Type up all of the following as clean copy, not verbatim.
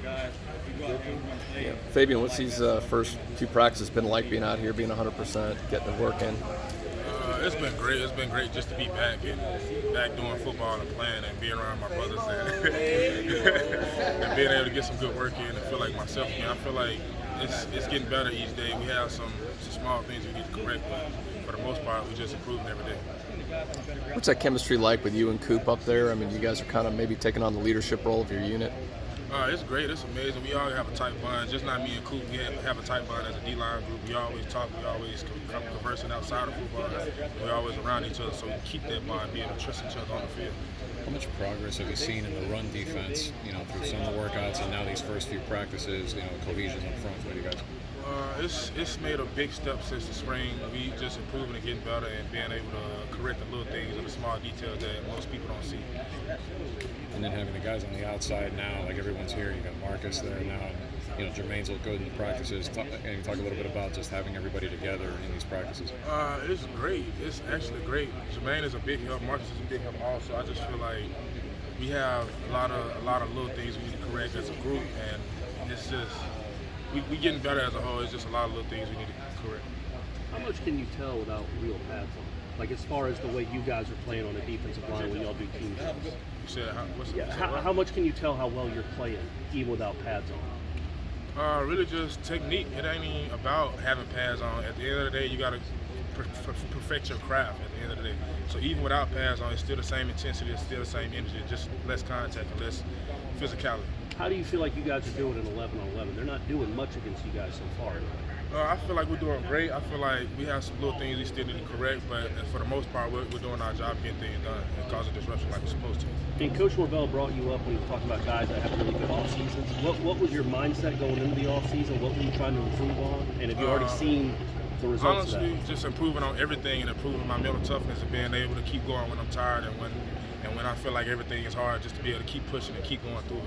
Yeah. Fabien, what's these first few practices been like being out here, being 100%, getting the work in? It's been great. It's been great just to be back and back doing football and playing and being around my brothers and being able to get some good work in and feel like myself again. I feel like it's getting better each day. We have some small things we need to correct, but for the most part, we just improving every day. What's that chemistry like with you and Coop up there? I mean, you guys are kind of maybe taking on the leadership role of your unit. It's great. It's amazing. We all have a tight bond. Just not me and Coop. We have a tight bond as a D-line group. We always talk. We always come conversing outside of football. We're always around each other, so we keep that bond, being able to trust each other on the field. How much progress have you seen in the run defense, through summer workouts and now these first few practices, cohesion up front for you guys? It's made a big step since the spring. We just improving and getting better and being able to correct the little things and the small details that most people don't see. And then having the guys on the outside now, like everyone's here, you got Marcus there now, and Jermaine's look good in the practices. And you talk a little bit about just having everybody together in these practices. It's great. It's actually great. Jermaine is a big help. Marcus is a big help also. I just feel like we have a lot of little things we need to correct as a group, and it's just we getting better as a whole. It's just a lot of little things we need to correct. How much can you tell without real pads on? Like as far as the way you guys are playing on the defensive line when y'all do team jobs? You said how much can you tell how well you're playing even without pads on? Really just technique. It ain't even about having pads on. At the end of the day, you got to perfect your craft at the end of the day. So even without pads on, it's still the same intensity, it's still the same energy, just less contact and less physicality. How do you feel like you guys are doing in 11-on-11? They're not doing much against you guys so far. I feel like we're doing great. I feel like we have some little things we still need to correct, but for the most part, we're doing our job, getting things done, and causing disruption like we're supposed to. And Coach Norvell brought you up when he was talking about guys that have really good off seasons. What was your mindset going into the off season? What were you trying to improve on? And have you already seen the results honestly, of that? just improving on everything and improving my mental toughness and being able to keep going when I'm tired and when I feel like everything is hard, just to be able to keep pushing and keep going through it.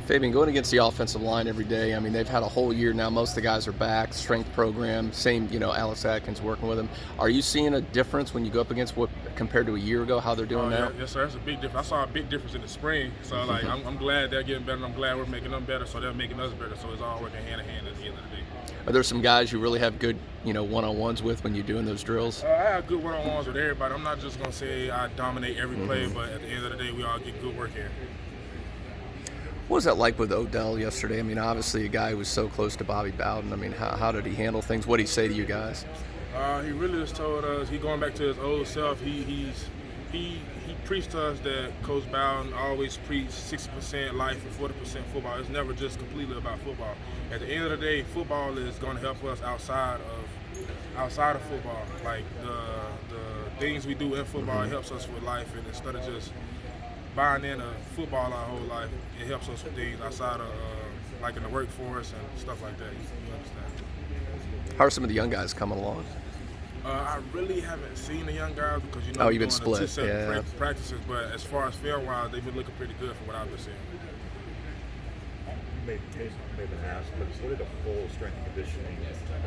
Fabien, going against the offensive line every day, I mean, they've had a whole year now. Most of the guys are back, strength program, same, Alex Atkins working with them. Are you seeing a difference when you go up against what compared to a year ago, how they're doing now? Yes, sir. That's a big difference. I saw a big difference in the spring. So, I'm glad they're getting better, and I'm glad we're making them better, so they're making us better. So it's all working hand in hand at the end of the day. Are there some guys you really have good, one-on-ones with when you're doing those drills? I have good one-on-ones with everybody. I'm not just going to say I dominate every play, but at the end of the day, we all get good work in. What was that like with Odell yesterday? I mean, obviously a guy who was so close to Bobby Bowden. I mean, how did he handle things? What did he say to you guys? He really just told us, he going back to his old self. He preached to us that Coach Bowden always preached 60% life and 40% football. It's never just completely about football. At the end of the day, football is going to help us outside of football. Like the things we do in football, it helps us with life, and instead of just buying into football our whole life, it helps us with things outside of, like in the workforce and stuff like that. You understand? How are some of the young guys coming along? I really haven't seen the young guys because you've we're been doing split. the two separate practices. But as far as film-wise, they've been looking pretty good from what I've been seeing. May have been asked, but what did a full strength and conditioning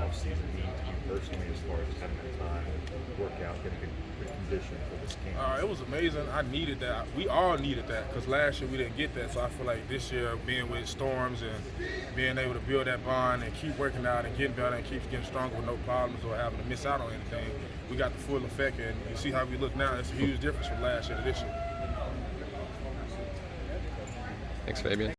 off-season mean to you personally as far as having the time to work out, getting good condition for this game? It was amazing. I needed that. We all needed that because last year we didn't get that. So I feel like this year, being with Storms and being able to build that bond and keep working out and getting better and keep getting stronger with no problems or having to miss out on anything, we got the full effect. And you see how we look now. It's a huge difference from last year to this year. Thanks, Fabien.